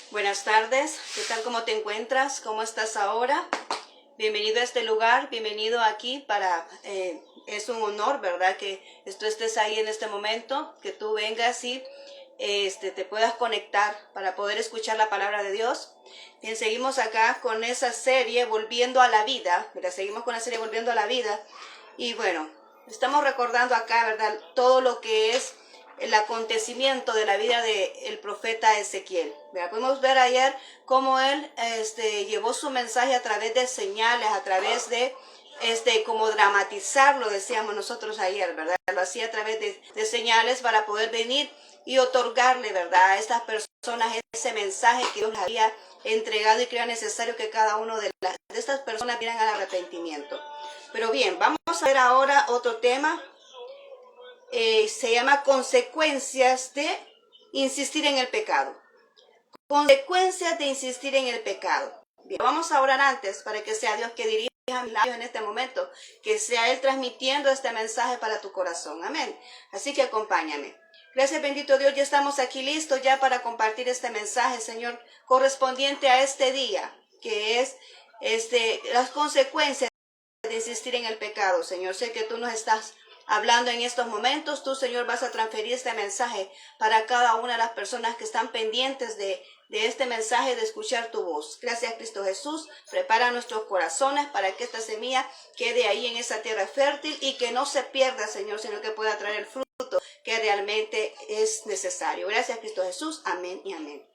Buenas tardes, ¿qué tal? ¿Cómo te encuentras? ¿Cómo estás ahora? Bienvenido a este lugar, bienvenido aquí es un honor, ¿verdad? Que tú estés ahí en este momento, que tú vengas y te puedas conectar para poder escuchar la palabra de Dios. Bien, seguimos acá con esa serie Volviendo a la Vida, ¿verdad? Seguimos con la serie Volviendo a la Vida y bueno, estamos recordando acá, ¿verdad? Todo lo que es el acontecimiento de la vida del profeta Ezequiel. ¿Verdad? Podemos ver ayer cómo él llevó su mensaje a través de señales, a través de como dramatizarlo, decíamos nosotros ayer, ¿verdad? Lo hacía a través de señales para poder venir y otorgarle, ¿verdad?, a estas personas ese mensaje que Dios les había entregado y que era necesario que cada uno de estas personas vieran al arrepentimiento. Pero bien, vamos a ver ahora otro tema. Se llama consecuencias de insistir en el pecado. Consecuencias de insistir en el pecado. Bien, vamos a orar antes para que sea Dios que dirija mis labios en este momento, que sea Él transmitiendo este mensaje para tu corazón. Amén. Así que acompáñame. Gracias, bendito Dios, ya estamos aquí listos ya para compartir este mensaje, Señor, correspondiente a este día, que es las consecuencias de insistir en el pecado. Señor, sé que tú nos estás hablando en estos momentos. Tú, Señor, vas a transferir este mensaje para cada una de las personas que están pendientes de este mensaje, de escuchar tu voz. Gracias, Cristo Jesús. Prepara nuestros corazones para que esta semilla quede ahí en esa tierra fértil y que no se pierda, Señor, sino que pueda traer el fruto que realmente es necesario. Gracias, Cristo Jesús. Amén y amén.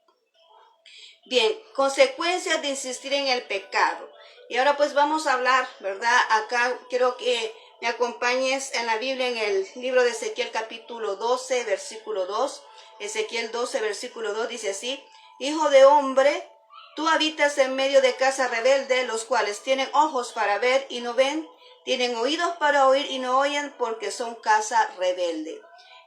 Bien, consecuencias de insistir en el pecado. Y ahora pues vamos a hablar, ¿verdad? Acá quiero que me acompañes en la Biblia, en el libro de Ezequiel capítulo 12, versículo 2. Ezequiel 12, versículo 2 dice así: Hijo de hombre, tú habitas en medio de casa rebelde, los cuales tienen ojos para ver y no ven, tienen oídos para oír y no oyen, porque son casa rebelde.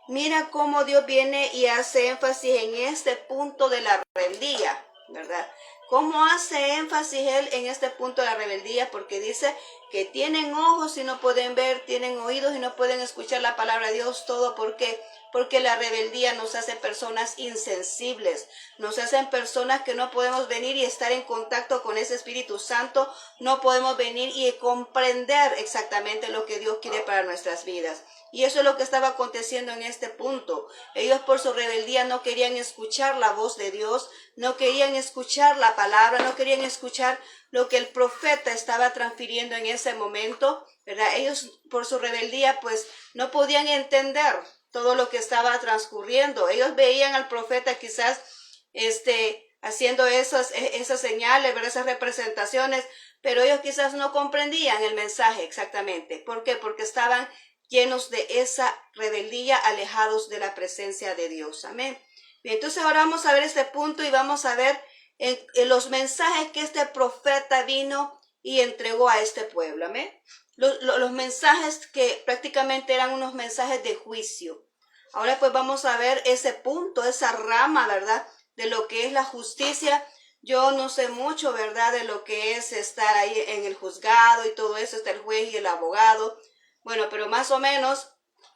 Mira cómo Dios viene y hace énfasis en este punto de la rebeldía, ¿verdad? ¿Cómo hace énfasis él en este punto de la rebeldía? Porque dice que tienen ojos y no pueden ver, tienen oídos y no pueden escuchar la palabra de Dios. ¿Todo por qué? Porque la rebeldía nos hace personas insensibles, nos hacen personas que no podemos venir y estar en contacto con ese Espíritu Santo, no podemos venir y comprender exactamente lo que Dios quiere para nuestras vidas. Y eso es lo que estaba aconteciendo en este punto. Ellos por su rebeldía no querían escuchar la voz de Dios, no querían escuchar la palabra, no querían escuchar lo que el profeta estaba transfiriendo en ese momento, ¿verdad? Ellos por su rebeldía pues no podían entender todo lo que estaba transcurriendo. Ellos veían al profeta quizás haciendo esas señales, ¿verdad?, esas representaciones, pero ellos quizás no comprendían el mensaje exactamente. ¿Por qué? Porque estaban llenos de esa rebeldía, alejados de la presencia de Dios. Amén. Bien, entonces ahora vamos a ver este punto y vamos a ver en los mensajes que este profeta vino y entregó a este pueblo. Amén. Los mensajes que prácticamente eran unos mensajes de juicio. Ahora pues vamos a ver ese punto, esa rama, ¿verdad?, de lo que es la justicia. Yo no sé mucho, ¿verdad?, de lo que es estar ahí en el juzgado y todo eso, está el juez y el abogado. Bueno, pero más o menos,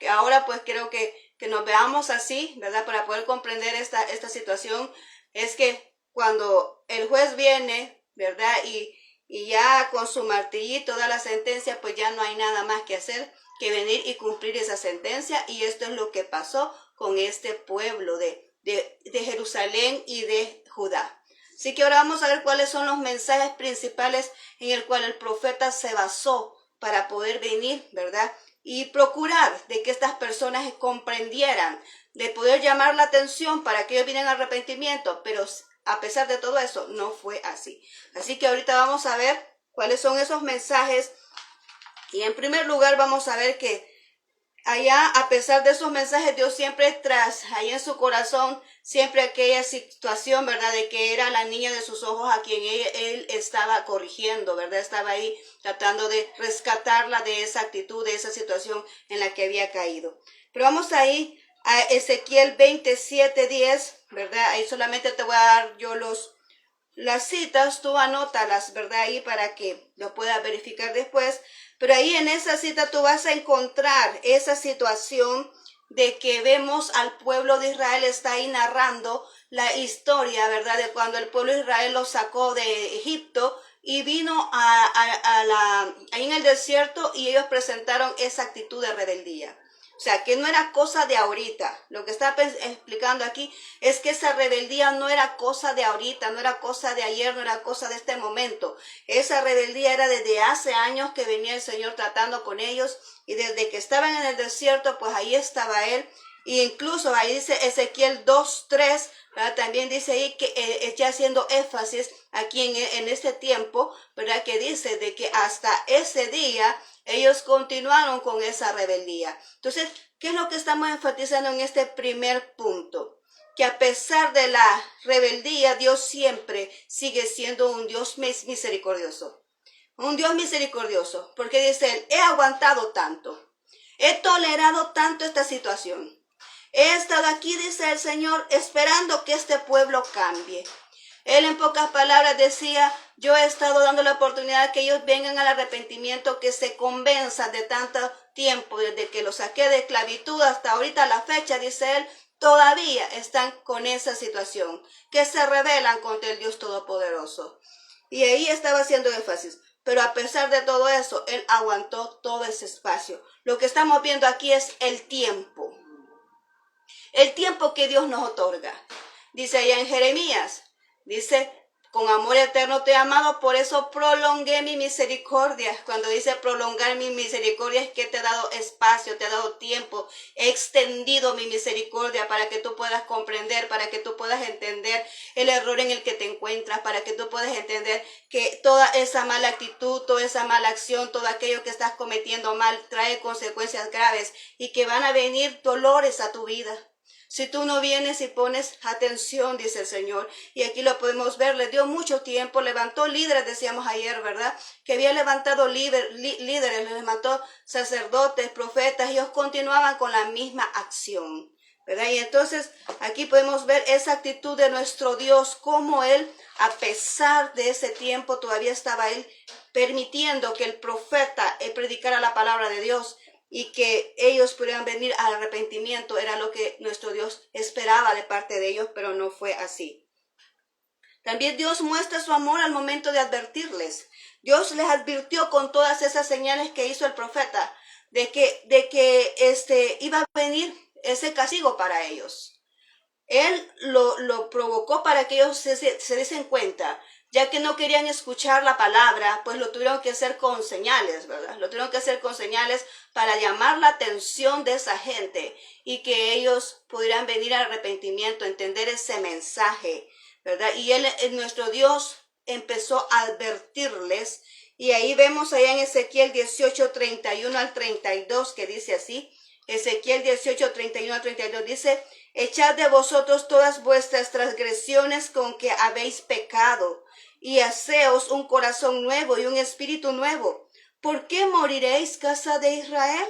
ahora pues creo que nos veamos así, ¿verdad?, para poder comprender esta situación. Es que cuando el juez viene, ¿verdad?, y ya con su martillito da la sentencia, pues ya no hay nada más que hacer que venir y cumplir esa sentencia. Y esto es lo que pasó con este pueblo de Jerusalén y de Judá. Así que ahora vamos a ver cuáles son los mensajes principales en el cual el profeta se basó para poder venir, ¿verdad?, y procurar de que estas personas comprendieran, de poder llamar la atención para que ellos vinieran al arrepentimiento. Pero a pesar de todo eso, no fue así. Así que ahorita vamos a ver cuáles son esos mensajes. Y en primer lugar vamos a ver que allá, a pesar de esos mensajes, Dios siempre tras, ahí en su corazón, siempre aquella situación, ¿verdad?, de que era la niña de sus ojos a quien él estaba corrigiendo, ¿verdad? Estaba ahí tratando de rescatarla de esa actitud, de esa situación en la que había caído. Pero vamos ahí a Ezequiel 27:10, ¿verdad? Ahí solamente te voy a dar yo las citas, tú anótalas, ¿verdad?, ahí para que lo puedas verificar después. Pero ahí en esa cita tú vas a encontrar esa situación de que vemos al pueblo de Israel, está ahí narrando la historia, ¿verdad? De cuando el pueblo de Israel los sacó de Egipto y vino ahí en el desierto y ellos presentaron esa actitud de rebeldía. O sea, que no era cosa de ahorita. Lo que está explicando aquí es que esa rebeldía no era cosa de ahorita, no era cosa de ayer, no era cosa de este momento. Esa rebeldía era desde hace años que venía el Señor tratando con ellos y desde que estaban en el desierto, pues ahí estaba Él. Y incluso ahí dice Ezequiel 2:3, ¿verdad? También dice ahí que ya haciendo énfasis aquí en este tiempo, ¿verdad? Que dice de que hasta ese día ellos continuaron con esa rebeldía. Entonces, ¿qué es lo que estamos enfatizando en este primer punto? Que a pesar de la rebeldía, Dios siempre sigue siendo un Dios misericordioso. Un Dios misericordioso, porque dice Él, he aguantado tanto, he tolerado tanto esta situación. He estado aquí, dice el Señor, esperando que este pueblo cambie. Él en pocas palabras decía, yo he estado dando la oportunidad que ellos vengan al arrepentimiento, que se convenzan de tanto tiempo, desde que los saqué de esclavitud hasta ahorita la fecha, dice él, todavía están con esa situación, que se rebelan contra el Dios Todopoderoso. Y ahí estaba haciendo énfasis. Pero a pesar de todo eso, él aguantó todo ese espacio. Lo que estamos viendo aquí es el tiempo. El tiempo que Dios nos otorga. Dice allá en Jeremías, dice, con amor eterno te he amado, por eso prolongué mi misericordia. Cuando dice prolongar mi misericordia es que te he dado espacio, te he dado tiempo, he extendido mi misericordia para que tú puedas comprender, para que tú puedas entender el error en el que te encuentras, para que tú puedas entender que toda esa mala actitud, toda esa mala acción, todo aquello que estás cometiendo mal trae consecuencias graves y que van a venir dolores a tu vida. Si tú no vienes y pones atención, dice el Señor, y aquí lo podemos ver, le dio mucho tiempo, levantó líderes, decíamos ayer, ¿verdad? Que había levantado líderes, les levantó sacerdotes, profetas, y ellos continuaban con la misma acción, ¿verdad? Y entonces aquí podemos ver esa actitud de nuestro Dios, cómo Él, a pesar de ese tiempo, todavía estaba Él permitiendo que el profeta predicara la palabra de Dios, y que ellos pudieran venir al arrepentimiento, era lo que nuestro Dios esperaba de parte de ellos, pero no fue así. También Dios muestra su amor al momento de advertirles. Dios les advirtió con todas esas señales que hizo el profeta, de que iba a venir ese castigo para ellos. Él lo provocó para que ellos se diesen cuenta. Ya que no querían escuchar la palabra, pues lo tuvieron que hacer con señales, ¿verdad? Lo tuvieron que hacer con señales para llamar la atención de esa gente y que ellos pudieran venir al arrepentimiento, entender ese mensaje, ¿verdad? Y nuestro Dios, empezó a advertirles. Y ahí vemos allá en Ezequiel 18, 31 al 32, que dice así. Ezequiel 18, 31 al 32 dice, echad de vosotros todas vuestras transgresiones con que habéis pecado, y haceos un corazón nuevo y un espíritu nuevo. ¿Por qué moriréis, casa de Israel?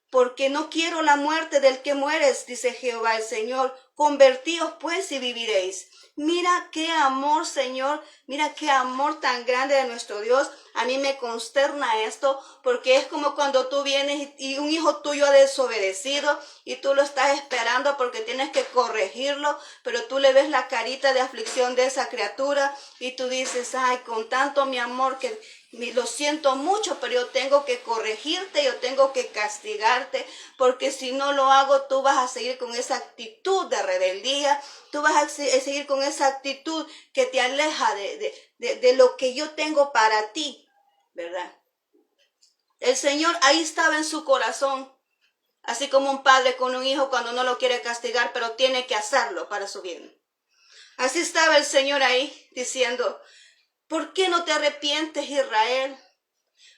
Porque no quiero la muerte del que mueres, dice Jehová el Señor. Convertíos pues y viviréis. Mira qué amor, Señor, mira qué amor tan grande de nuestro Dios. A mí me consterna esto, porque es como cuando tú vienes y un hijo tuyo ha desobedecido y tú lo estás esperando porque tienes que corregirlo, pero tú le ves la carita de aflicción de esa criatura y tú dices, ay, con tanto mi amor que lo siento mucho, pero yo tengo que corregirte, yo tengo que castigarte, porque si no lo hago, tú vas a seguir con esa actitud de rebeldía, tú vas a seguir con esa actitud que te aleja de lo que yo tengo para ti, ¿verdad? El Señor ahí estaba en su corazón, así como un padre con un hijo cuando no lo quiere castigar, pero tiene que hacerlo para su bien. Así estaba el Señor ahí diciendo, ¿por qué no te arrepientes, Israel?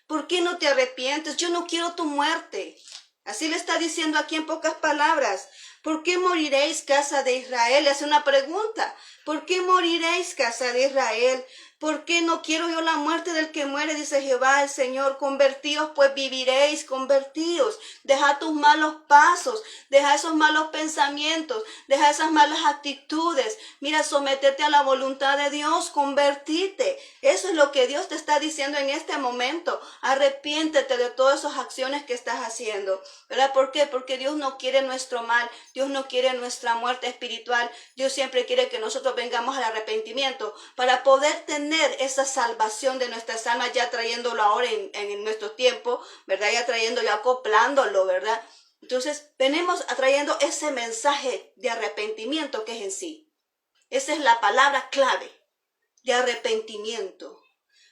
¿Por qué no te arrepientes? Yo no quiero tu muerte. Así le está diciendo aquí en pocas palabras. ¿Por qué moriréis, casa de Israel? Le hace una pregunta. ¿Por qué moriréis, casa de Israel? ¿Por qué no quiero yo la muerte del que muere? Dice Jehová el Señor. Convertíos, pues viviréis, convertíos. Deja tus malos pasos, deja esos malos pensamientos, deja esas malas actitudes. Mira, sometete a la voluntad de Dios, convertite. Eso es lo que Dios te está diciendo en este momento. Arrepiéntete de todas esas acciones que estás haciendo, ¿verdad? ¿Por qué? Porque Dios no quiere nuestro mal, Dios no quiere nuestra muerte espiritual. Dios siempre quiere que nosotros vengamos al arrepentimiento para poder tener esa salvación de nuestras almas, ya trayéndolo ahora en nuestro tiempo, ¿verdad? Ya trayéndolo, acoplándolo, ¿verdad? Entonces, venimos atrayendo ese mensaje de arrepentimiento que es en sí. Esa es la palabra clave, de arrepentimiento,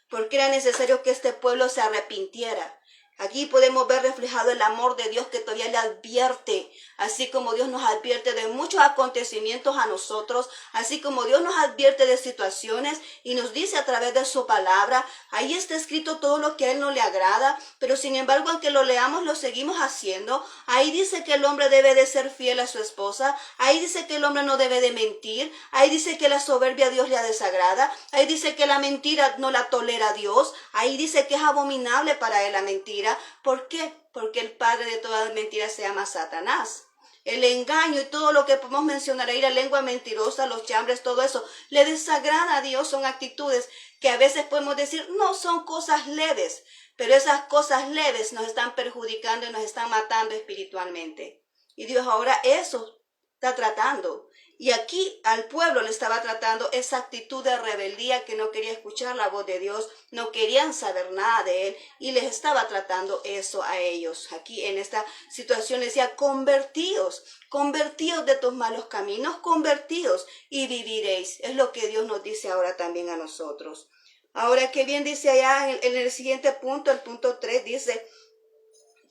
porque era necesario que este pueblo se arrepintiera. Aquí podemos ver reflejado el amor de Dios que todavía le advierte, así como Dios nos advierte de muchos acontecimientos a nosotros, así como Dios nos advierte de situaciones y nos dice a través de su palabra. Ahí está escrito todo lo que a Él no le agrada, pero sin embargo, aunque lo leamos, lo seguimos haciendo. Ahí dice que el hombre debe de ser fiel a su esposa, ahí dice que el hombre no debe de mentir, ahí dice que la soberbia a Dios le desagrada, ahí dice que la mentira no la tolera Dios, ahí dice que es abominable para Él la mentira. ¿Por qué? Porque el padre de todas mentiras se llama Satanás. El engaño y todo lo que podemos mencionar ahí, la lengua mentirosa, los chambres, todo eso, le desagrada a Dios. Son actitudes que a veces podemos decir, no, son cosas leves, pero esas cosas leves nos están perjudicando y nos están matando espiritualmente. Y Dios ahora eso está tratando. Y aquí al pueblo le estaba tratando esa actitud de rebeldía, que no quería escuchar la voz de Dios, no querían saber nada de Él, y les estaba tratando eso a ellos. Aquí en esta situación decía, convertíos de tus malos caminos, convertíos y viviréis. Es lo que Dios nos dice ahora también a nosotros. Ahora, qué bien dice allá en el siguiente punto, el punto 3, dice,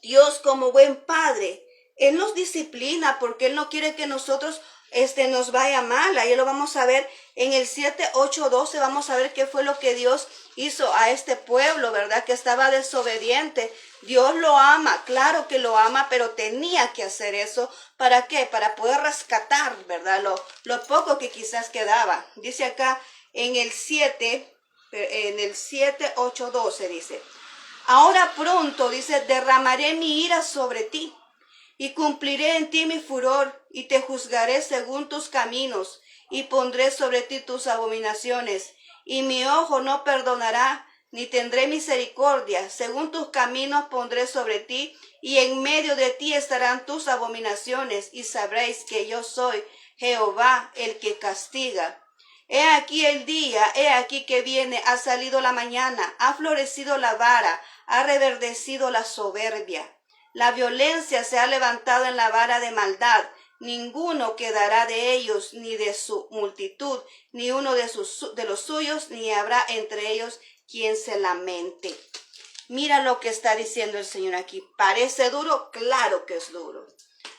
Dios como buen padre, Él nos disciplina porque Él no quiere que nosotros nos vaya mal. Ahí lo vamos a ver en el 7, 8, 12, vamos a ver qué fue lo que Dios hizo a este pueblo, ¿verdad? Que estaba desobediente. Dios lo ama, claro que lo ama, pero tenía que hacer eso. ¿Para qué? Para poder rescatar, ¿verdad? Lo poco que quizás quedaba. Dice acá en el 7, 8, 12 dice, ahora pronto, dice, derramaré mi ira sobre ti y cumpliré en ti mi furor y te juzgaré según tus caminos y pondré sobre ti tus abominaciones y mi ojo no perdonará ni tendré misericordia. Según tus caminos pondré sobre ti y en medio de ti estarán tus abominaciones y sabréis que yo soy Jehová el que castiga. He aquí el día, he aquí que viene, ha salido la mañana, ha florecido la vara, ha reverdecido la soberbia. La violencia se ha levantado en la vara de maldad. Ninguno quedará de ellos, ni de su multitud, ni uno de los suyos, ni habrá entre ellos quien se lamente. Mira lo que está diciendo el Señor aquí. ¿Parece duro? Claro que es duro.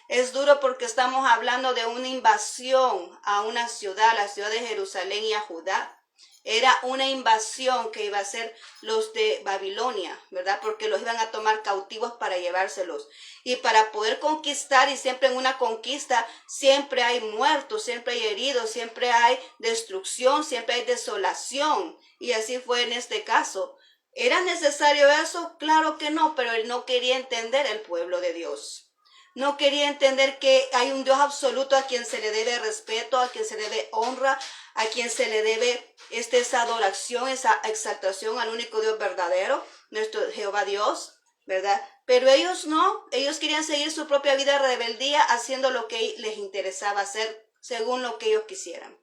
Es duro porque estamos hablando de una invasión a una ciudad, la ciudad de Jerusalén y a Judá. Era una invasión que iba a ser los de Babilonia, ¿verdad? Porque los iban a tomar cautivos para llevárselos. Y para poder conquistar, y siempre en una conquista, siempre hay muertos, siempre hay heridos, siempre hay destrucción, siempre hay desolación. Y así fue en este caso. ¿Era necesario eso? Claro que no, pero él no quería entender el pueblo de Dios. No quería entender que hay un Dios absoluto a quien se le debe respeto, a quien se le debe honra, a quien se le debe esa adoración, esa exaltación al único Dios verdadero, nuestro Jehová Dios, ¿verdad? Pero ellos no, ellos querían seguir su propia vida de rebeldía, haciendo lo que les interesaba hacer, según lo que ellos quisieran.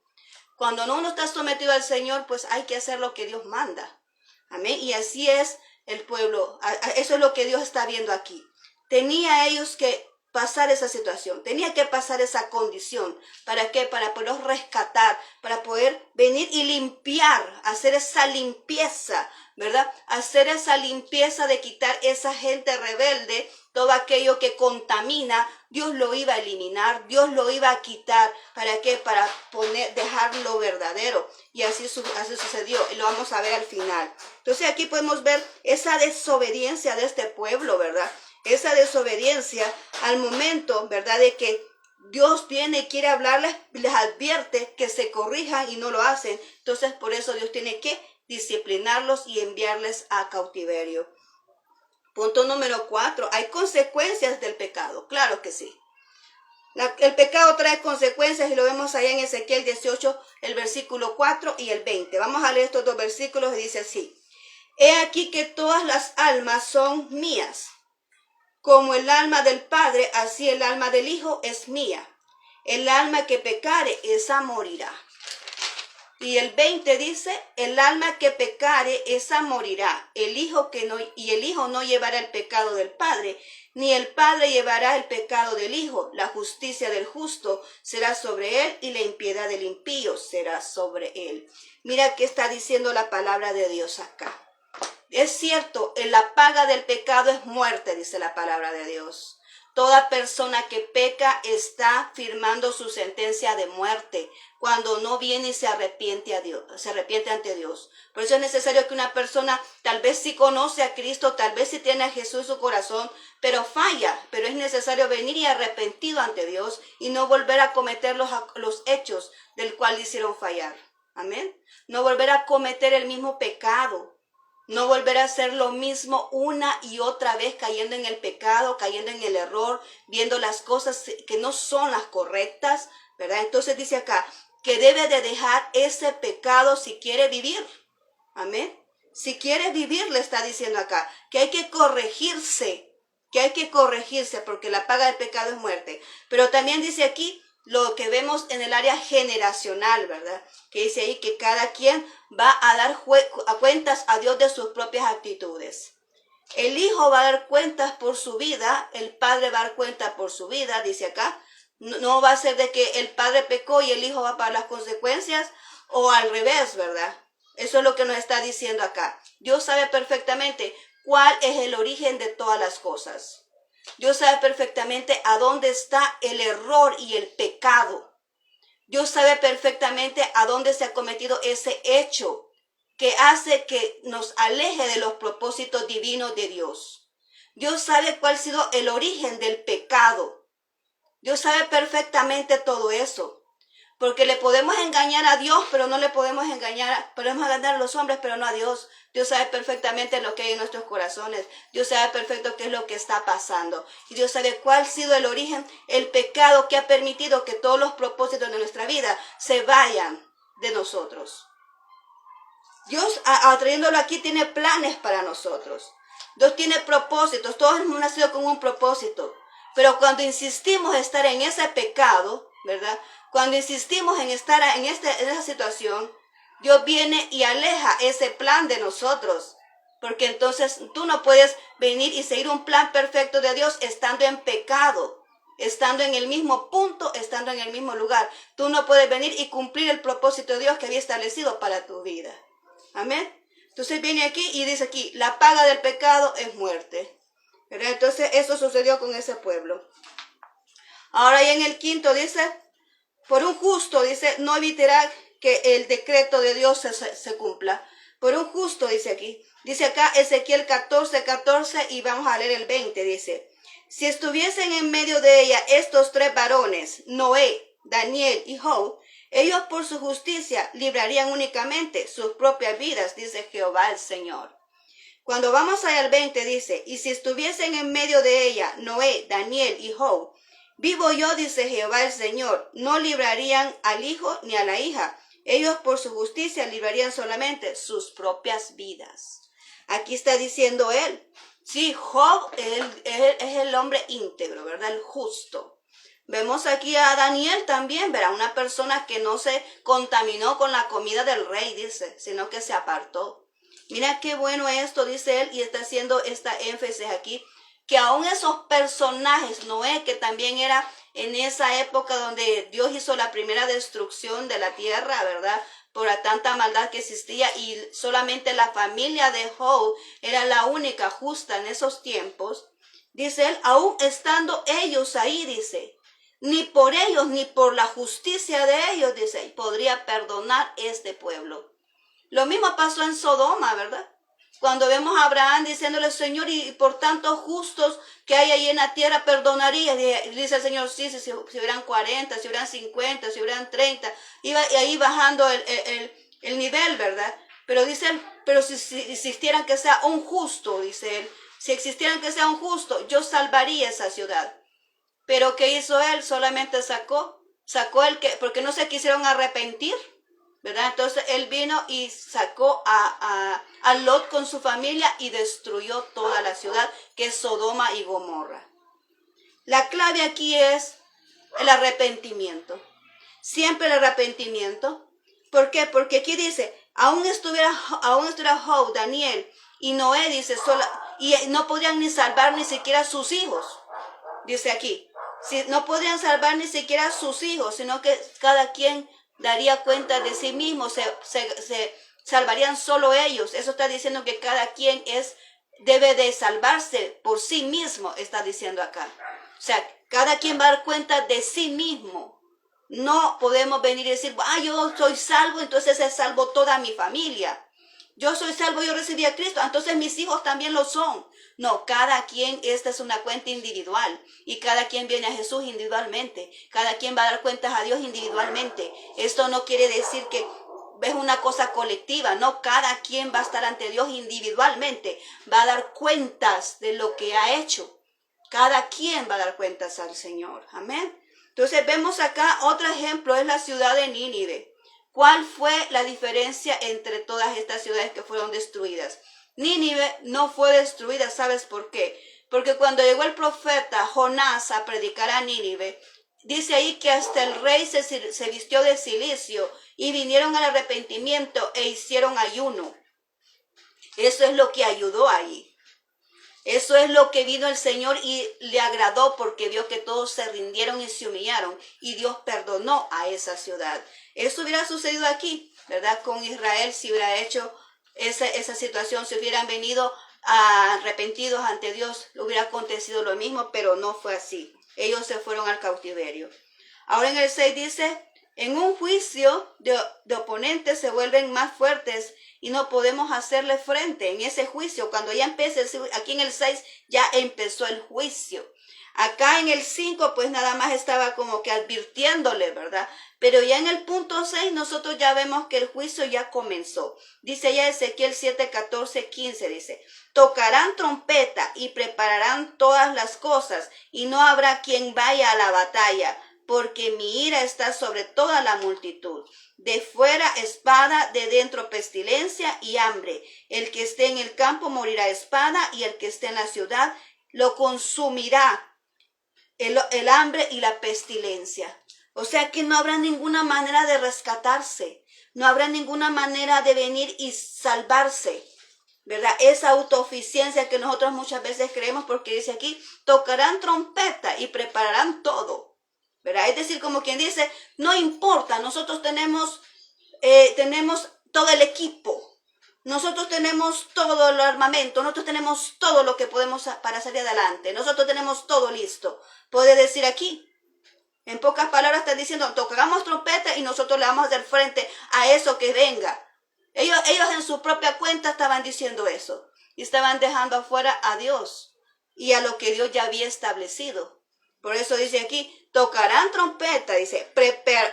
Cuando uno está sometido al Señor, pues hay que hacer lo que Dios manda. Amén. Y así es el pueblo, eso es lo que Dios está viendo aquí. Tenía ellos que pasar esa situación, tenía que pasar esa condición. ¿Para qué? Para poder rescatar, para poder venir y limpiar, hacer esa limpieza, ¿verdad? Hacer esa limpieza de quitar esa gente rebelde, todo aquello que contamina. Dios lo iba a eliminar, Dios lo iba a quitar. ¿Para qué? Para dejarlo verdadero. Y así sucedió, y lo vamos a ver al final. Entonces aquí podemos ver esa desobediencia de este pueblo, ¿verdad? Esa desobediencia al momento, ¿verdad? De que Dios viene y quiere hablarles, les advierte que se corrijan y no lo hacen. Entonces por eso Dios tiene que disciplinarlos y enviarles a cautiverio. Punto número 4. Hay consecuencias del pecado. Claro que sí. El pecado trae consecuencias y lo vemos allá en Ezequiel 18, el versículo 4 y el 20. Vamos a leer estos dos versículos y dice así. He aquí que todas las almas son mías. Como el alma del Padre, así el alma del Hijo es mía. El alma que pecare, esa morirá. Y el 20 dice, el alma que pecare, esa morirá. El Hijo no llevará el pecado del Padre, ni el Padre llevará el pecado del Hijo. La justicia del justo será sobre él, y la impiedad del impío será sobre él. Mira qué está diciendo la palabra de Dios acá. Es cierto, la paga del pecado es muerte, dice la palabra de Dios. Toda persona que peca está firmando su sentencia de muerte cuando no viene y se arrepiente ante Dios. Por eso es necesario que una persona tal vez sí conoce a Cristo, tal vez sí tiene a Jesús en su corazón, pero falla. Pero es necesario venir y arrepentido ante Dios y no volver a cometer los hechos del cual le hicieron fallar. Amén. No volver a cometer el mismo pecado. No volver a hacer lo mismo una y otra vez, cayendo en el pecado, cayendo en el error, viendo las cosas que no son las correctas, ¿verdad? Entonces dice acá que debe de dejar ese pecado si quiere vivir. Amén. Si quiere vivir, le está diciendo acá que hay que corregirse, porque la paga del pecado es muerte. Pero también dice aquí lo que vemos en el área generacional, ¿verdad? Que dice ahí que cada quien va a dar cuentas a Dios de sus propias actitudes. El Hijo va a dar cuentas por su vida, el Padre va a dar cuenta por su vida, dice acá. No va a ser de que el Padre pecó y el Hijo va a pagar las consecuencias, o al revés, ¿verdad? Eso es lo que nos está diciendo acá. Dios sabe perfectamente cuál es el origen de todas las cosas. Dios sabe perfectamente a dónde está el error y el pecado. Dios sabe perfectamente a dónde se ha cometido ese hecho que hace que nos aleje de los propósitos divinos de Dios. Dios sabe cuál ha sido el origen del pecado. Dios sabe perfectamente todo eso. Porque le podemos engañar a Dios, pero no le podemos engañar a los hombres, pero no a Dios. Dios sabe perfectamente lo que hay en nuestros corazones. Dios sabe perfecto qué es lo que está pasando. Y Dios sabe cuál ha sido el origen, el pecado que ha permitido que todos los propósitos de nuestra vida se vayan de nosotros. Dios, atrayéndolo aquí, tiene planes para nosotros. Dios tiene propósitos. Todos hemos nacido con un propósito. Pero cuando insistimos en estar en ese pecado, ¿verdad? Cuando insistimos en estar en esa situación, Dios viene y aleja ese plan de nosotros. Porque entonces tú no puedes venir y seguir un plan perfecto de Dios estando en pecado, estando en el mismo punto, estando en el mismo lugar. Tú no puedes venir y cumplir el propósito de Dios que había establecido para tu vida. Amén. Entonces viene aquí y dice aquí, la paga del pecado es muerte. ¿Verdad? Entonces eso sucedió con ese pueblo. Ahora ya en el 5 dice, por un justo, dice, no evitará que el decreto de Dios se cumpla. Por un justo, dice aquí. Dice acá Ezequiel 14:14 y vamos a leer el 20, dice. Si estuviesen en medio de ella estos tres varones, Noé, Daniel y Job, ellos por su justicia librarían únicamente sus propias vidas, dice Jehová el Señor. Cuando vamos allá al 20 dice, y si estuviesen en medio de ella Noé, Daniel y Job, vivo yo, dice Jehová el Señor, no librarían al hijo ni a la hija. Ellos por su justicia librarían solamente sus propias vidas. Aquí está diciendo él. Sí, Job es el hombre íntegro, ¿verdad? El justo. Vemos aquí a Daniel también, ¿verdad? Una persona que no se contaminó con la comida del rey, dice, sino que se apartó. Mira qué bueno esto, dice él, y está haciendo esta énfasis aquí, que aún esos personajes, Noé, que también era en esa época donde Dios hizo la primera destrucción de la tierra, ¿verdad? Por la tanta maldad que existía, y solamente la familia de Job era la única justa en esos tiempos. Dice él, aún estando ellos ahí, dice, ni por ellos, ni por la justicia de ellos, dice, podría perdonar este pueblo. Lo mismo pasó en Sodoma, ¿verdad? Cuando vemos a Abraham diciéndole, Señor, y por tantos justos que hay ahí en la tierra, perdonaría. Dice el Señor, sí, si hubieran 40, si hubieran 50, si hubieran 30. Iba ahí bajando el nivel, ¿verdad? Pero dice él, pero si existieran que sea un justo, dice él, si existieran que sea un justo, yo salvaría esa ciudad. Pero ¿qué hizo él? Solamente sacó el que, porque no se quisieron arrepentir, ¿verdad? Entonces él vino y sacó a Lot con su familia y destruyó toda la ciudad, que es Sodoma y Gomorra. La clave aquí es el arrepentimiento. Siempre el arrepentimiento. ¿Por qué? Porque aquí dice, aún estuviera Job, Daniel y Noé, dice, y no podrían ni salvar ni siquiera sus hijos. Dice aquí, si no podrían salvar ni siquiera sus hijos, sino que cada quien daría cuenta de sí mismo, se salvarían solo ellos. Eso está diciendo que cada quien debe de salvarse por sí mismo, está diciendo acá. O sea, cada quien va a dar cuenta de sí mismo. No podemos venir y decir, yo soy salvo, entonces es salvo toda mi familia. Yo soy salvo, yo recibí a Cristo, entonces mis hijos también lo son. No, cada quien, esta es una cuenta individual y cada quien viene a Jesús individualmente. Cada quien va a dar cuentas a Dios individualmente. Esto no quiere decir que es una cosa colectiva, no, cada quien va a estar ante Dios individualmente, va a dar cuentas de lo que ha hecho. Cada quien va a dar cuentas al Señor, amén. Entonces vemos acá otro ejemplo, es la ciudad de Nínive. ¿Cuál fue la diferencia entre todas estas ciudades que fueron destruidas? Nínive no fue destruida, ¿sabes por qué? Porque cuando llegó el profeta Jonás a predicar a Nínive, dice ahí que hasta el rey se vistió de cilicio y vinieron al arrepentimiento e hicieron ayuno. Eso es lo que ayudó ahí. Eso es lo que vino el Señor y le agradó porque vio que todos se rindieron y se humillaron y Dios perdonó a esa ciudad. Eso hubiera sucedido aquí, ¿verdad? Con Israel, si hubiera hecho esa situación, si hubieran venido arrepentidos ante Dios, hubiera acontecido lo mismo, pero no fue así. Ellos se fueron al cautiverio. Ahora en el 6 dice, en un juicio de oponentes se vuelven más fuertes y no podemos hacerle frente. En ese juicio, cuando ya empieza, aquí en el 6 ya empezó el juicio. Acá en el 5 pues nada más estaba como que advirtiéndole, ¿verdad? Pero ya en el punto 6 nosotros ya vemos que el juicio ya comenzó. Dice ya Ezequiel 7, 14, 15, dice, tocarán trompeta y prepararán todas las cosas y no habrá quien vaya a la batalla, porque mi ira está sobre toda la multitud. De fuera espada, de dentro pestilencia y hambre. El que esté en el campo morirá espada y el que esté en la ciudad lo consumirá el hambre y la pestilencia. O sea que no habrá ninguna manera de rescatarse. No habrá ninguna manera de venir y salvarse, ¿verdad? Esa autosuficiencia que nosotros muchas veces creemos, porque dice aquí, tocarán trompeta y prepararán todo, ¿verdad? Es decir, como quien dice, no importa, nosotros tenemos todo el equipo, nosotros tenemos todo el armamento, nosotros tenemos todo lo que podemos para salir adelante, nosotros tenemos todo listo. Puede decir aquí, en pocas palabras está diciendo, tocamos trompeta y nosotros le vamos a hacer frente a eso que venga. Ellos en su propia cuenta estaban diciendo eso y estaban dejando afuera a Dios y a lo que Dios ya había establecido. Por eso dice aquí, tocarán trompeta, dice,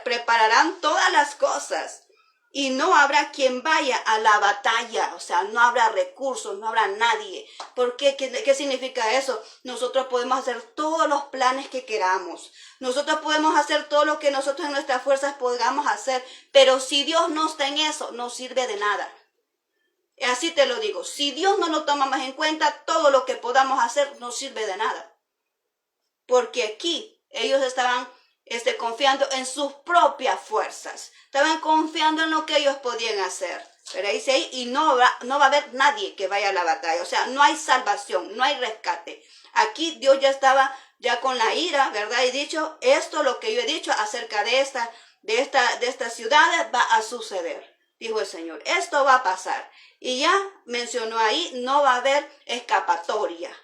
prepararán todas las cosas y no habrá quien vaya a la batalla, o sea, no habrá recursos, no habrá nadie. ¿Por qué? ¿Qué significa eso? Nosotros podemos hacer todos los planes que queramos, nosotros podemos hacer todo lo que nosotros en nuestras fuerzas podamos hacer, pero si Dios no está en eso, no sirve de nada. Así te lo digo, si Dios no lo toma más en cuenta, todo lo que podamos hacer no sirve de nada. Porque aquí ellos estaban confiando en sus propias fuerzas, estaban confiando en lo que ellos podían hacer. Pero dice ahí, y no va a haber nadie que vaya a la batalla, o sea, no hay salvación, no hay rescate. Aquí Dios ya estaba ya con la ira, ¿verdad? Y dicho, esto lo que yo he dicho acerca de estas ciudades va a suceder, dijo el Señor, esto va a pasar. Y ya mencionó ahí, no va a haber escapatoria.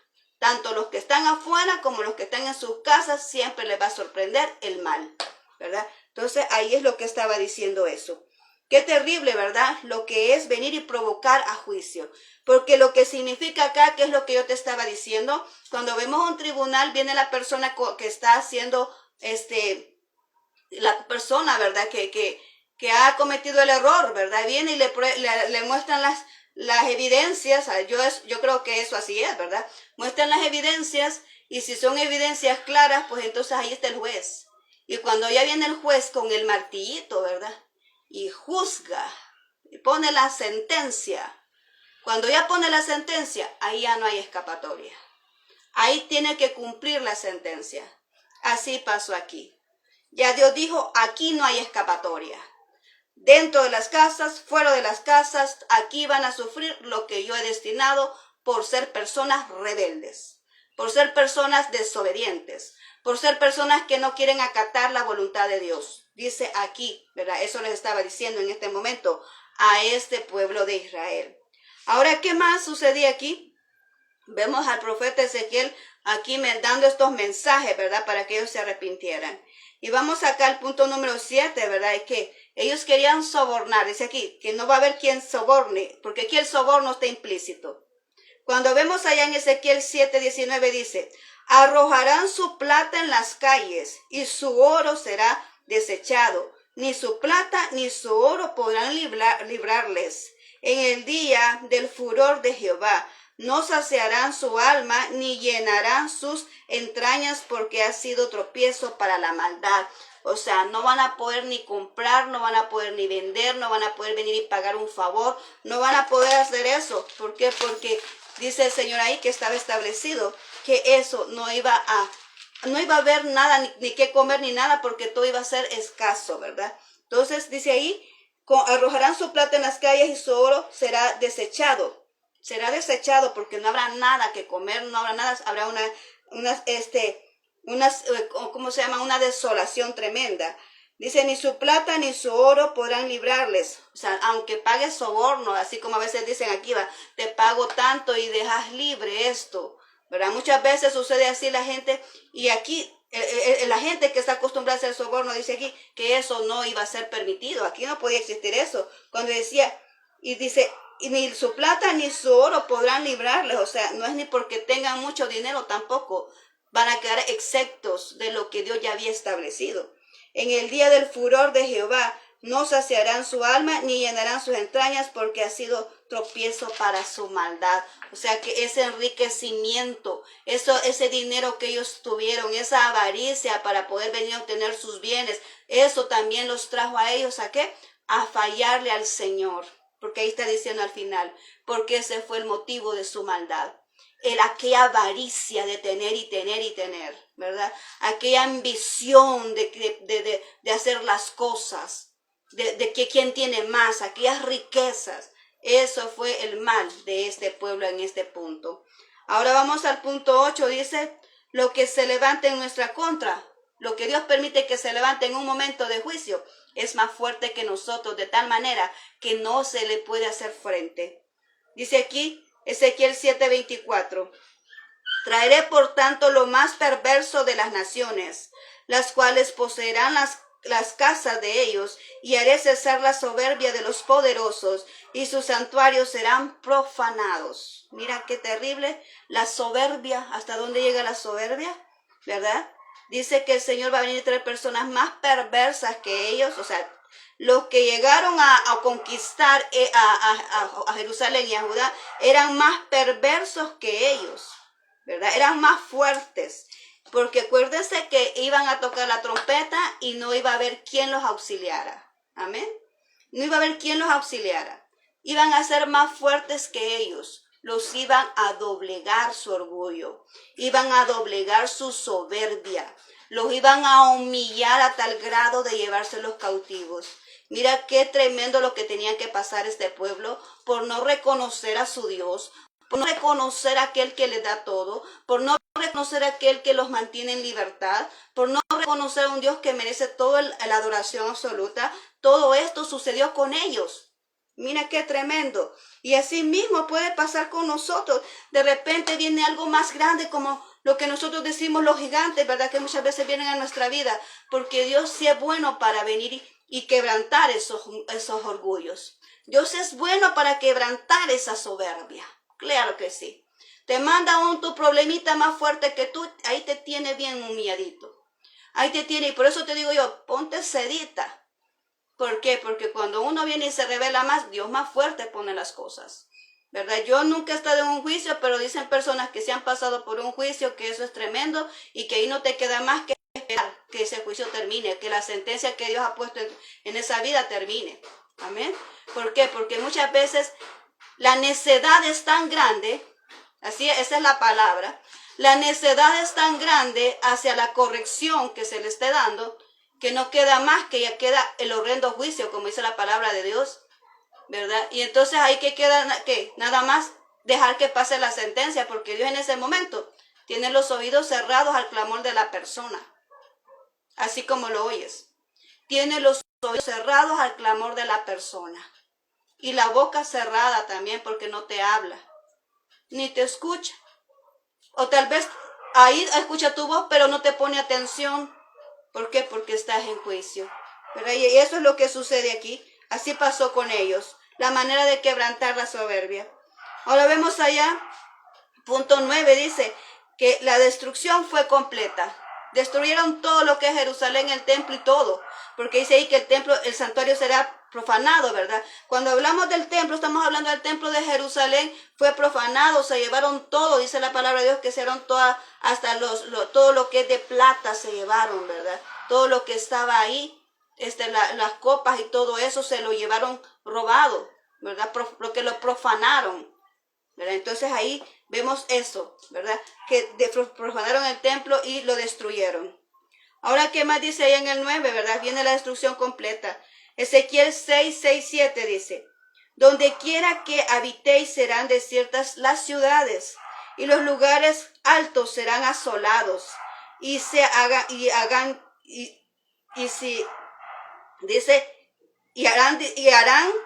Tanto los que están afuera como los que están en sus casas, siempre les va a sorprender el mal, ¿verdad? Entonces ahí es lo que estaba diciendo eso. Qué terrible, ¿verdad? Lo que es venir y provocar a juicio. Porque lo que significa acá, que es lo que yo te estaba diciendo, cuando vemos un tribunal, viene la persona que está haciendo, la persona, ¿verdad? Que que ha cometido el error, ¿verdad? Viene y le muestran las evidencias. Yo creo que eso así es, ¿verdad? Muestran las evidencias, y si son evidencias claras, pues entonces ahí está el juez. Y cuando ya viene el juez con el martillito, ¿verdad? Y juzga, y pone la sentencia. Cuando ya pone la sentencia, ahí ya no hay escapatoria. Ahí tiene que cumplir la sentencia. Así pasó aquí. Ya Dios dijo, aquí no hay escapatoria. Dentro de las casas, fuera de las casas, aquí van a sufrir lo que yo he destinado por ser personas rebeldes, por ser personas desobedientes, por ser personas que no quieren acatar la voluntad de Dios. Dice aquí, ¿verdad? Eso les estaba diciendo en este momento a este pueblo de Israel. Ahora, ¿qué más sucedía aquí? Vemos al profeta Ezequiel aquí dando estos mensajes, ¿verdad? Para que ellos se arrepintieran. Y vamos acá al punto número 7, ¿verdad? Es que ellos querían sobornar. Dice aquí que no va a haber quien soborne, porque aquí el soborno está implícito. Cuando vemos allá en Ezequiel 7:19 dice, arrojarán su plata en las calles y su oro será desechado. Ni su plata ni su oro podrán librarles. En el día del furor de Jehová no saciarán su alma ni llenarán sus entrañas porque ha sido tropiezo para la maldad. O sea, no van a poder ni comprar, no van a poder ni vender, no van a poder venir y pagar un favor, no van a poder hacer eso. ¿Por qué? Porque dice el Señor ahí que estaba establecido que eso no iba a haber nada, ni qué comer ni nada, porque todo iba a ser escaso, ¿verdad? Entonces dice ahí, arrojarán su plata en las calles y su oro será desechado. Será desechado porque no habrá nada que comer, no habrá nada, habrá ¿cómo se llama? Una desolación tremenda. Dice, ni su plata ni su oro podrán librarles. O sea, aunque pagues soborno, así como a veces dicen aquí, va, te pago tanto y dejas libre esto, ¿verdad? Muchas veces sucede así la gente, y aquí la gente que está acostumbrada a hacer soborno dice aquí que eso no iba a ser permitido. Aquí no podía existir eso. Cuando decía, y dice, y ni su plata ni su oro podrán librarles. O sea, no es ni porque tengan mucho dinero tampoco van a quedar exentos de lo que Dios ya había establecido. En el día del furor de Jehová no saciarán su alma ni llenarán sus entrañas porque ha sido tropiezo para su maldad. O sea que ese enriquecimiento, ese dinero que ellos tuvieron, esa avaricia para poder venir a obtener sus bienes, eso también los trajo a ellos ¿a qué? A fallarle al Señor. Porque ahí está diciendo al final, porque ese fue el motivo de su maldad. Aquella avaricia de tener y tener y tener, ¿verdad? Aquella ambición de hacer las cosas, de que quién tiene más, aquellas riquezas. Eso fue el mal de este pueblo en este punto. Ahora vamos al punto 8, dice, lo que se levante en nuestra contra, lo que Dios permite que se levante en un momento de juicio, es más fuerte que nosotros, de tal manera que no se le puede hacer frente. Dice aquí, Ezequiel 7:24, traeré por tanto lo más perverso de las naciones, las cuales poseerán las casas de ellos, y haré cesar la soberbia de los poderosos, y sus santuarios serán profanados. Mira qué terrible la soberbia, hasta dónde llega la soberbia, ¿verdad? Dice que el Señor va a venir a traer personas más perversas que ellos, o sea, los que llegaron a conquistar a Jerusalén y a Judá eran más perversos que ellos, ¿verdad? Eran más fuertes, porque acuérdense que iban a tocar la trompeta y no iba a haber quien los auxiliara. Amén. No iba a haber quien los auxiliara. Iban a ser más fuertes que ellos. Los iban a doblegar su orgullo, iban a doblegar su soberbia, los iban a humillar a tal grado de llevárselos cautivos. Mira qué tremendo lo que tenía que pasar este pueblo por no reconocer a su Dios, por no reconocer a aquel que les da todo, por no reconocer a aquel que los mantiene en libertad, por no reconocer a un Dios que merece toda la adoración absoluta. Todo esto sucedió con ellos. Mira qué tremendo. Y así mismo puede pasar con nosotros. De repente viene algo más grande, como lo que nosotros decimos los gigantes, ¿verdad? Que muchas veces vienen a nuestra vida, porque Dios sí es bueno para venir y quebrantar esos orgullos. Dios es bueno para quebrantar esa soberbia. Claro que sí. Te manda tu problemita más fuerte que tú, ahí te tiene bien humilladito. Ahí te tiene, y por eso te digo yo, ponte sedita. ¿Por qué? Porque cuando uno viene y se revela más, Dios más fuerte pone las cosas, ¿verdad? Yo nunca he estado en un juicio, pero dicen personas que se han pasado por un juicio que eso es tremendo y que ahí no te queda más que esperar que ese juicio termine, que la sentencia que Dios ha puesto en esa vida termine. Amén. ¿Por qué? Porque muchas veces la necedad es tan grande, así esa es la palabra, la necedad es tan grande hacia la corrección que se le esté dando, que no queda más, que ya queda el horrendo juicio, como dice la palabra de Dios, ¿verdad? Y entonces ahí que queda, ¿qué? Nada más dejar que pase la sentencia, porque Dios en ese momento tiene los oídos cerrados al clamor de la persona, así como lo oyes. Tiene los oídos cerrados al clamor de la persona. Y la boca cerrada también, porque no te habla, ni te escucha. O tal vez ahí escucha tu voz, pero no te pone atención. ¿Por qué? Porque estás en juicio, ¿verdad? Y eso es lo que sucede aquí. Así pasó con ellos. La manera de quebrantar la soberbia. Ahora vemos allá, punto 9, dice que la destrucción fue completa. Destruyeron todo lo que es Jerusalén, el templo y todo. Porque dice ahí que el templo, el santuario será profanado, ¿verdad? Cuando hablamos del templo, estamos hablando del templo de Jerusalén, fue profanado, se llevaron todo, dice la palabra de Dios, que se llevaron toda, hasta todo lo que es de plata se llevaron, ¿verdad? Todo lo que estaba ahí, las copas y todo eso se lo llevaron robado, ¿verdad? Porque lo profanaron, ¿verdad? Entonces ahí vemos eso, ¿verdad? Que profanaron el templo y lo destruyeron. Ahora, ¿qué más dice ahí en el 9, verdad? Viene la destrucción completa. Ezequiel 6:7 dice, donde quiera que habitéis serán desiertas las ciudades, y los lugares altos serán asolados, y harán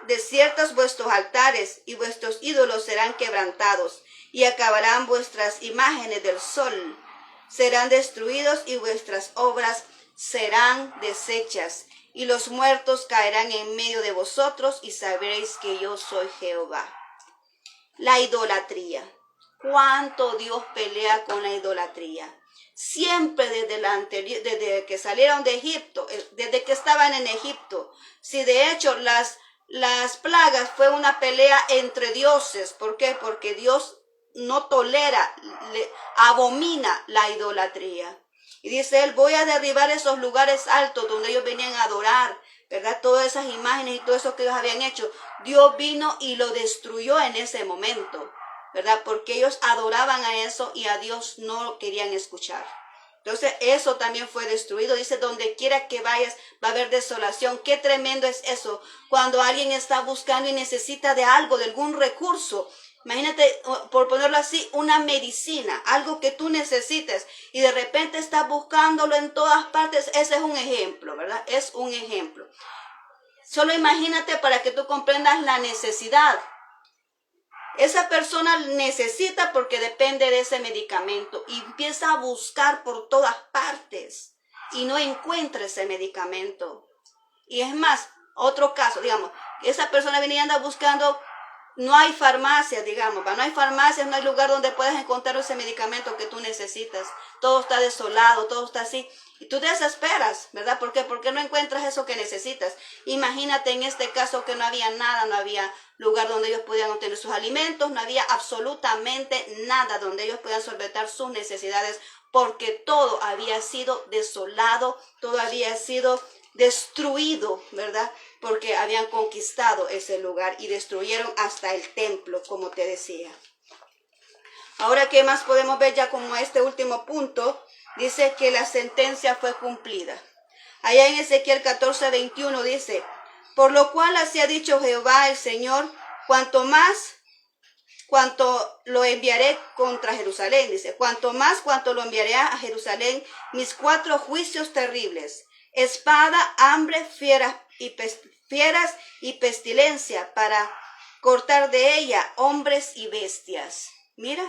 desiertos vuestros altares, y vuestros ídolos serán quebrantados, y acabarán vuestras imágenes del sol. Serán destruidos y vuestras obras serán deshechas, y los muertos caerán en medio de vosotros, y sabréis que yo soy Jehová. La idolatría. ¿Cuánto Dios pelea con la idolatría? Siempre desde que salieron de Egipto, desde que estaban en Egipto. Si de hecho las plagas fue una pelea entre dioses. ¿Por qué? Porque Dios no tolera, abomina la idolatría. Y dice él, voy a derribar esos lugares altos donde ellos venían a adorar, ¿verdad? Todas esas imágenes y todo eso que ellos habían hecho. Dios vino y lo destruyó en ese momento, ¿verdad? Porque ellos adoraban a eso y a Dios no querían escuchar. Entonces eso también fue destruido. Dice, donde quiera que vayas va a haber desolación. Qué tremendo es eso. Cuando alguien está buscando y necesita de algo, de algún recurso. Imagínate, por ponerlo así, una medicina, algo que tú necesites y de repente estás buscándolo en todas partes. Ese es un ejemplo, ¿verdad? Es un ejemplo. Solo imagínate para que tú comprendas la necesidad. Esa persona necesita porque depende de ese medicamento y empieza a buscar por todas partes y no encuentra ese medicamento. Y es más, otro caso, digamos, esa persona viene y anda buscando. No hay farmacias, digamos, no hay farmacias, no hay lugar donde puedas encontrar ese medicamento que tú necesitas. Todo está desolado, todo está así. Y tú desesperas, ¿verdad? ¿Por qué? Porque no encuentras eso que necesitas. Imagínate en este caso que no había nada, no había lugar donde ellos pudieran obtener sus alimentos, no había absolutamente nada donde ellos puedan solventar sus necesidades, porque todo había sido desolado, todo había sido destruido, ¿verdad? Porque habían conquistado ese lugar y destruyeron hasta el templo, como te decía. Ahora, ¿qué más podemos ver ya como este último punto? Dice que la sentencia fue cumplida. Allá en Ezequiel 14:21 dice, por lo cual así ha dicho Jehová el Señor, cuanto lo enviaré contra Jerusalén, dice, cuanto lo enviaré a Jerusalén, mis 4 juicios terribles, espada, hambre, fieras y pestilencia, para cortar de ella hombres y bestias. Mira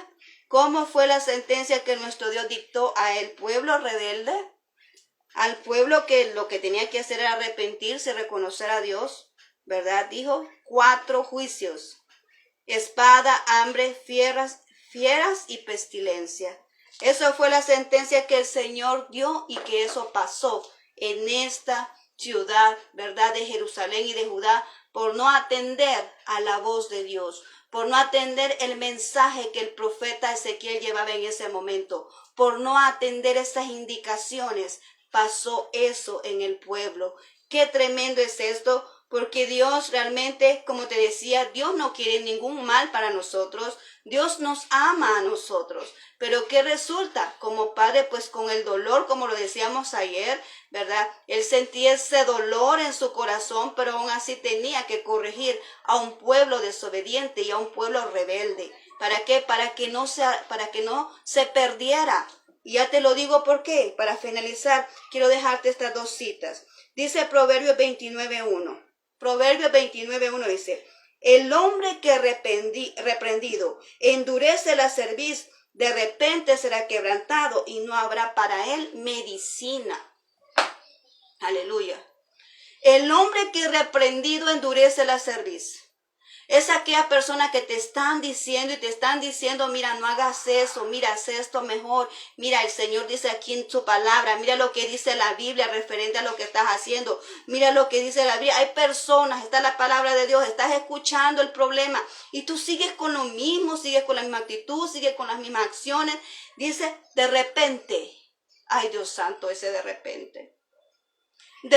cómo fue la sentencia que nuestro Dios dictó al pueblo rebelde, al pueblo que lo que tenía que hacer era arrepentirse, reconocer a Dios, ¿verdad? Dijo 4 juicios, espada, hambre, fieras y pestilencia. Eso fue la sentencia que el Señor dio y que eso pasó en esta ciudad, ¿verdad?, de Jerusalén y de Judá, por no atender a la voz de Dios, por no atender el mensaje que el profeta Ezequiel llevaba en ese momento, por no atender esas indicaciones, pasó eso en el pueblo. Qué tremendo es esto, porque Dios realmente, como te decía, Dios no quiere ningún mal para nosotros. Dios nos ama a nosotros. Pero ¿qué resulta? Como padre, pues con el dolor, como lo decíamos ayer, ¿verdad? Él sentía ese dolor en su corazón, pero aún así tenía que corregir a un pueblo desobediente y a un pueblo rebelde. ¿Para qué? Para que no se perdiera. Y ya te lo digo por qué. Para finalizar, quiero dejarte estas dos citas. Dice Proverbios 29:1. Proverbios 29:1 dice: el hombre que reprendido endurece la cerviz, de repente será quebrantado y no habrá para él medicina. Aleluya. El hombre que reprendido endurece la cerviz. Es aquella persona que te están diciendo y te están diciendo, mira, no hagas eso, mira, haz esto mejor. Mira, el Señor dice aquí en su palabra, mira lo que dice la Biblia referente a lo que estás haciendo. Mira lo que dice la Biblia. Hay personas, está la palabra de Dios, estás escuchando el problema y tú sigues con lo mismo, sigues con la misma actitud, sigues con las mismas acciones. Dice, de repente, ay Dios santo, ese de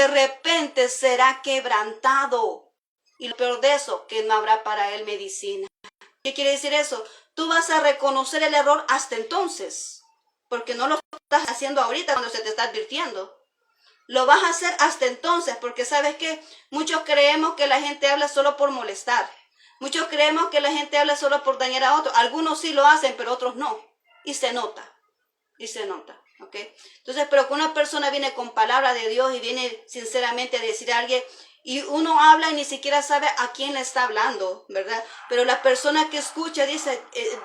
repente será quebrantado. Y lo peor de eso, que no habrá para él medicina. ¿Qué quiere decir eso? Tú vas a reconocer el error hasta entonces, porque no lo estás haciendo ahorita cuando se te está advirtiendo. Lo vas a hacer hasta entonces, porque ¿sabes qué? Muchos creemos que la gente habla solo por molestar. Muchos creemos que la gente habla solo por dañar a otros. Algunos sí lo hacen, pero otros no. Y se nota. ¿Ok? Entonces, pero que una persona viene con palabra de Dios y viene sinceramente a decir a alguien, y uno habla y ni siquiera sabe a quién le está hablando, ¿verdad? Pero la persona que escucha dice,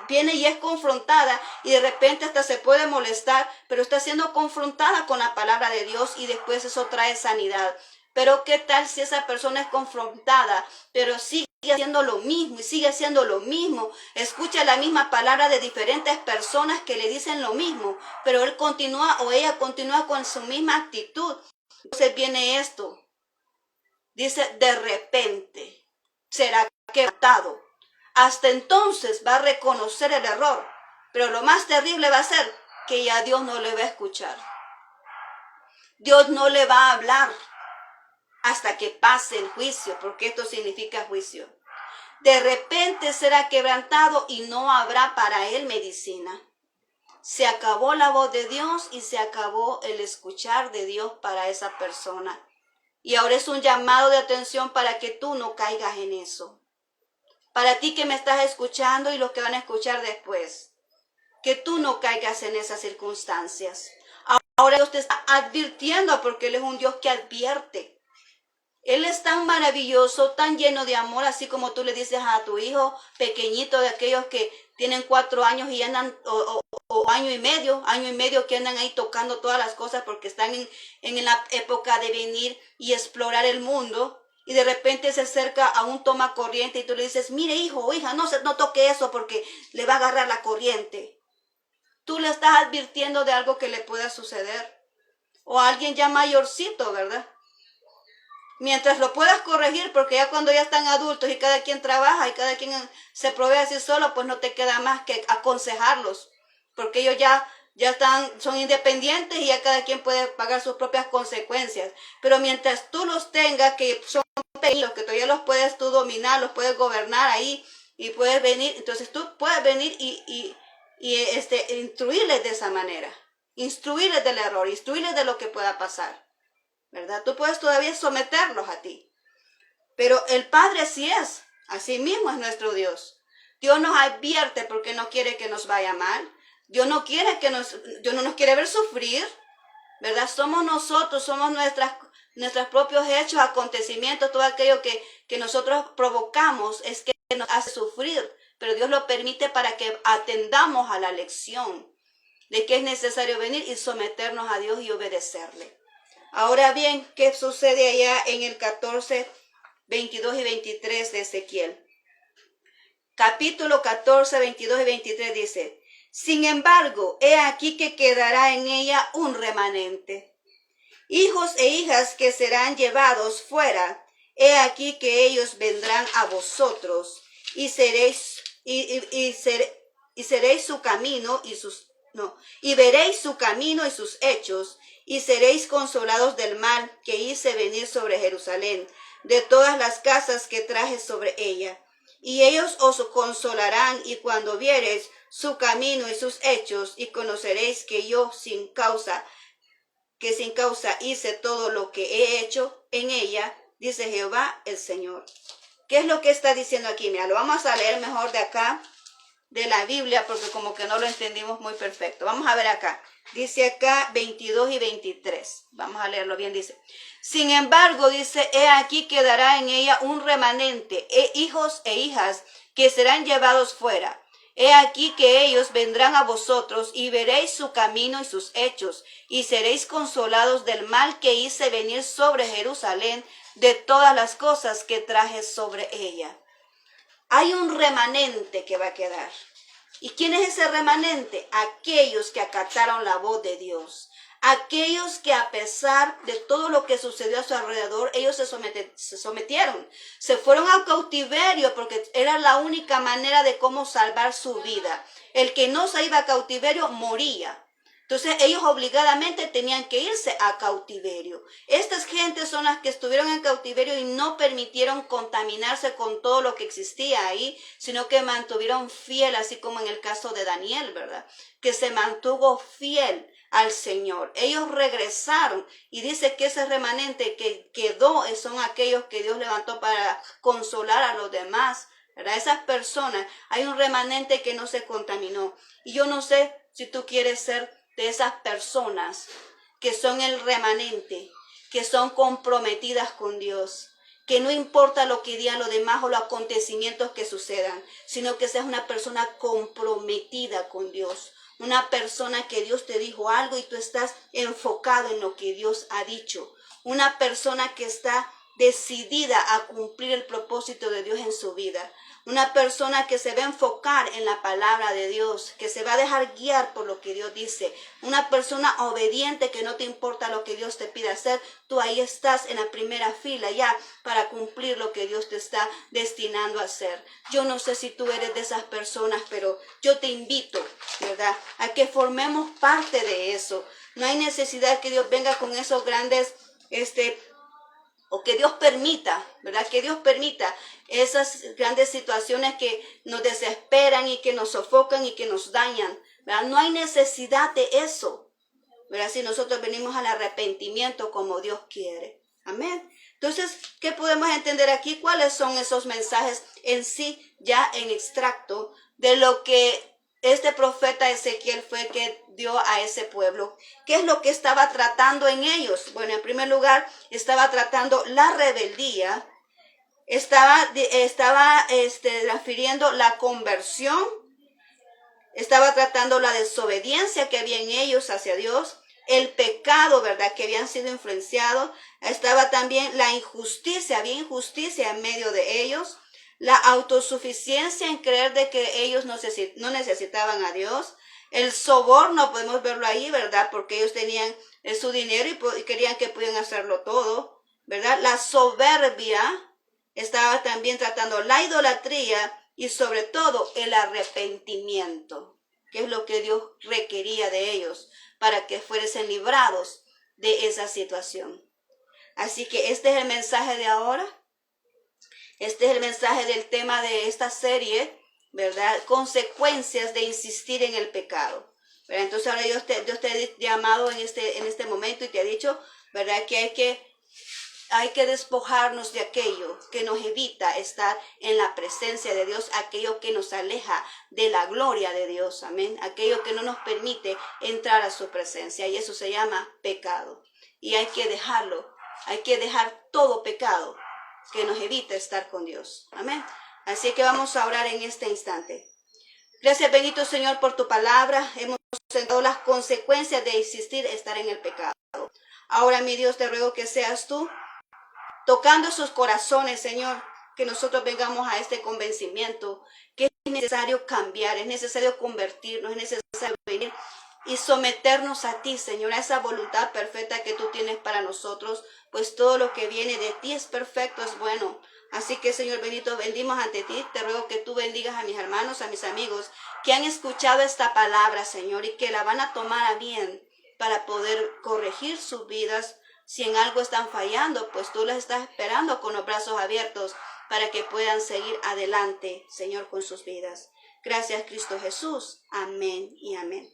viene y es confrontada y de repente hasta se puede molestar, pero está siendo confrontada con la palabra de Dios y después eso trae sanidad. Pero ¿qué tal si esa persona es confrontada, pero sigue haciendo lo mismo y sigue haciendo lo mismo? Escucha la misma palabra de diferentes personas que le dicen lo mismo, pero él continúa o ella continúa con su misma actitud. Entonces viene esto. Dice, de repente será quebrantado. Hasta entonces va a reconocer el error. Pero lo más terrible va a ser que ya Dios no le va a escuchar. Dios no le va a hablar hasta que pase el juicio, porque esto significa juicio. De repente será quebrantado y no habrá para él medicina. Se acabó la voz de Dios y se acabó el escuchar de Dios para esa persona. Y ahora es un llamado de atención para que tú no caigas en eso. Para ti que me estás escuchando y los que van a escuchar después, que tú no caigas en esas circunstancias. Ahora Dios te está advirtiendo porque Él es un Dios que advierte. Él es tan maravilloso, tan lleno de amor, así como tú le dices a tu hijo pequeñito, de aquellos que tienen 4 años y andan, o año y medio que andan ahí tocando todas las cosas porque están en la época de venir y explorar el mundo, y de repente se acerca a un toma corriente y tú le dices, mire hijo o hija, no toque eso porque le va a agarrar la corriente. Tú le estás advirtiendo de algo que le pueda suceder. O a alguien ya mayorcito, ¿verdad? Mientras lo puedas corregir, porque ya cuando ya están adultos y cada quien trabaja y cada quien se provee así solo, pues no te queda más que aconsejarlos, porque ellos ya son independientes y ya cada quien puede pagar sus propias consecuencias. Pero mientras tú los tengas, que son pequeños, que todavía los puedes tú dominar, los puedes gobernar ahí y puedes venir, entonces tú puedes venir y instruirles de esa manera, instruirles del error, instruirles de lo que pueda pasar. ¿Verdad? Tú puedes todavía someterlos a ti. Pero el Padre sí es. Así mismo es nuestro Dios. Dios nos advierte porque no quiere que nos vaya mal. Dios no nos quiere ver sufrir. ¿Verdad? Somos nosotros, somos nuestros propios hechos, acontecimientos, todo aquello que nosotros provocamos es que nos hace sufrir. Pero Dios lo permite para que atendamos a la lección de que es necesario venir y someternos a Dios y obedecerle. Ahora bien, ¿qué sucede allá en el 14, 22 y 23 de Ezequiel? Capítulo 14, 22 y 23 dice, sin embargo, he aquí que quedará en ella un remanente, hijos e hijas que serán llevados fuera. He aquí que ellos vendrán a vosotros y seréis su camino y sus no, y veréis su camino y sus hechos, y seréis consolados del mal que hice venir sobre Jerusalén, de todas las casas que traje sobre ella. Y ellos os consolarán, y cuando viereis su camino y sus hechos, y conoceréis que yo sin causa hice todo lo que he hecho en ella, dice Jehová el Señor. ¿Qué es lo que está diciendo aquí? Mira, lo vamos a leer mejor de acá, de la Biblia, porque como que no lo entendimos muy perfecto. Vamos a ver acá. Dice acá 22 y 23. Vamos a leerlo bien. Dice, sin embargo, dice, he aquí quedará en ella un remanente, hijos e hijas que serán llevados fuera. He aquí que ellos vendrán a vosotros y veréis su camino y sus hechos, y seréis consolados del mal que hice venir sobre Jerusalén, de todas las cosas que traje sobre ella. Hay un remanente que va a quedar. ¿Y quién es ese remanente? Aquellos que acataron la voz de Dios. Aquellos que a pesar de todo lo que sucedió a su alrededor, ellos se sometieron. Se fueron al cautiverio porque era la única manera de cómo salvar su vida. El que no se iba a cautiverio moría. Entonces ellos obligadamente tenían que irse a cautiverio. Estas gentes son las que estuvieron en cautiverio y no permitieron contaminarse con todo lo que existía ahí, sino que mantuvieron fiel, así como en el caso de Daniel, ¿verdad? Que se mantuvo fiel al Señor. Ellos regresaron y dice que ese remanente que quedó son aquellos que Dios levantó para consolar a los demás, ¿verdad? Esas personas, hay un remanente que no se contaminó. Y yo no sé si tú quieres ser de esas personas que son el remanente, que son comprometidas con Dios, que no importa lo que digan los demás o los acontecimientos que sucedan, sino que seas una persona comprometida con Dios, una persona que Dios te dijo algo y tú estás enfocado en lo que Dios ha dicho, una persona que está decidida a cumplir el propósito de Dios en su vida. Una persona que se va a enfocar en la palabra de Dios, que se va a dejar guiar por lo que Dios dice. Una persona obediente que no te importa lo que Dios te pide hacer. Tú ahí estás en la primera fila ya para cumplir lo que Dios te está destinando a hacer. Yo no sé si tú eres de esas personas, pero yo te invito, ¿verdad?, a que formemos parte de eso. No hay necesidad que Dios venga con esos grandes o que Dios permita, ¿verdad? Que Dios permita esas grandes situaciones que nos desesperan y que nos sofocan y que nos dañan, ¿verdad? No hay necesidad de eso, ¿verdad? Si nosotros venimos al arrepentimiento como Dios quiere. Amén. Entonces, ¿qué podemos entender aquí? ¿Cuáles son esos mensajes en sí, ya en extracto, de lo que este profeta Ezequiel fue que dio a ese pueblo? ¿Qué es lo que estaba tratando en ellos? Bueno, en primer lugar, estaba tratando la rebeldía, estaba refiriendo la conversión, estaba tratando la desobediencia que había en ellos hacia Dios, el pecado, ¿verdad?, que habían sido influenciados, estaba también la injusticia, había injusticia en medio de ellos, la autosuficiencia en creer de que ellos no necesitaban a Dios, el soborno, podemos verlo ahí, ¿verdad?, porque ellos tenían su dinero y querían que pudieran hacerlo todo, ¿verdad? La soberbia, estaba también tratando la idolatría y sobre todo el arrepentimiento, que es lo que Dios requería de ellos para que fuesen librados de esa situación. Así que este es el mensaje de ahora. Este es el mensaje del tema de esta serie, ¿verdad? Consecuencias de insistir en el pecado, ¿verdad? Entonces ahora Dios te ha llamado en este momento y te ha dicho, ¿verdad?, que hay que despojarnos de aquello que nos evita estar en la presencia de Dios, aquello que nos aleja de la gloria de Dios, amén, aquello que no nos permite entrar a su presencia, y eso se llama pecado. Y hay que dejarlo, hay que dejar todo pecado que nos evita estar con Dios, amén. Así que vamos a orar en este instante. Gracias, bendito Señor, por tu palabra. Hemos sentido las consecuencias de insistir estar en el pecado. Ahora, mi Dios, te ruego que seas tú tocando sus corazones, Señor, que nosotros vengamos a este convencimiento que es necesario cambiar, es necesario convertirnos, es necesario venir y someternos a ti, Señor, a esa voluntad perfecta que tú tienes para nosotros, pues todo lo que viene de ti es perfecto, es bueno. Así que, Señor bendito, bendimos ante ti. Te ruego que tú bendigas a mis hermanos, a mis amigos que han escuchado esta palabra, Señor, y que la van a tomar a bien para poder corregir sus vidas. Si en algo están fallando, pues tú las estás esperando con los brazos abiertos para que puedan seguir adelante, Señor, con sus vidas. Gracias, Cristo Jesús. Amén y amén.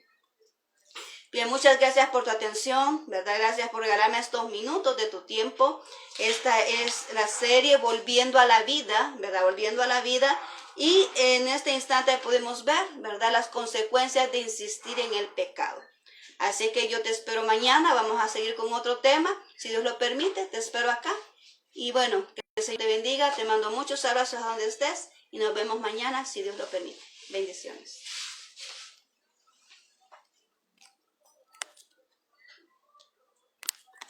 Bien, muchas gracias por tu atención, ¿verdad? Gracias por regalarme estos minutos de tu tiempo. Esta es la serie Volviendo a la Vida, ¿verdad? Volviendo a la vida. Y en este instante podemos ver, ¿verdad? Las consecuencias de insistir en el pecado. Así que yo te espero mañana. Vamos a seguir con otro tema. Si Dios lo permite, te espero acá. Y bueno, que el Señor te bendiga. Te mando muchos abrazos a donde estés. Y nos vemos mañana, si Dios lo permite. Bendiciones.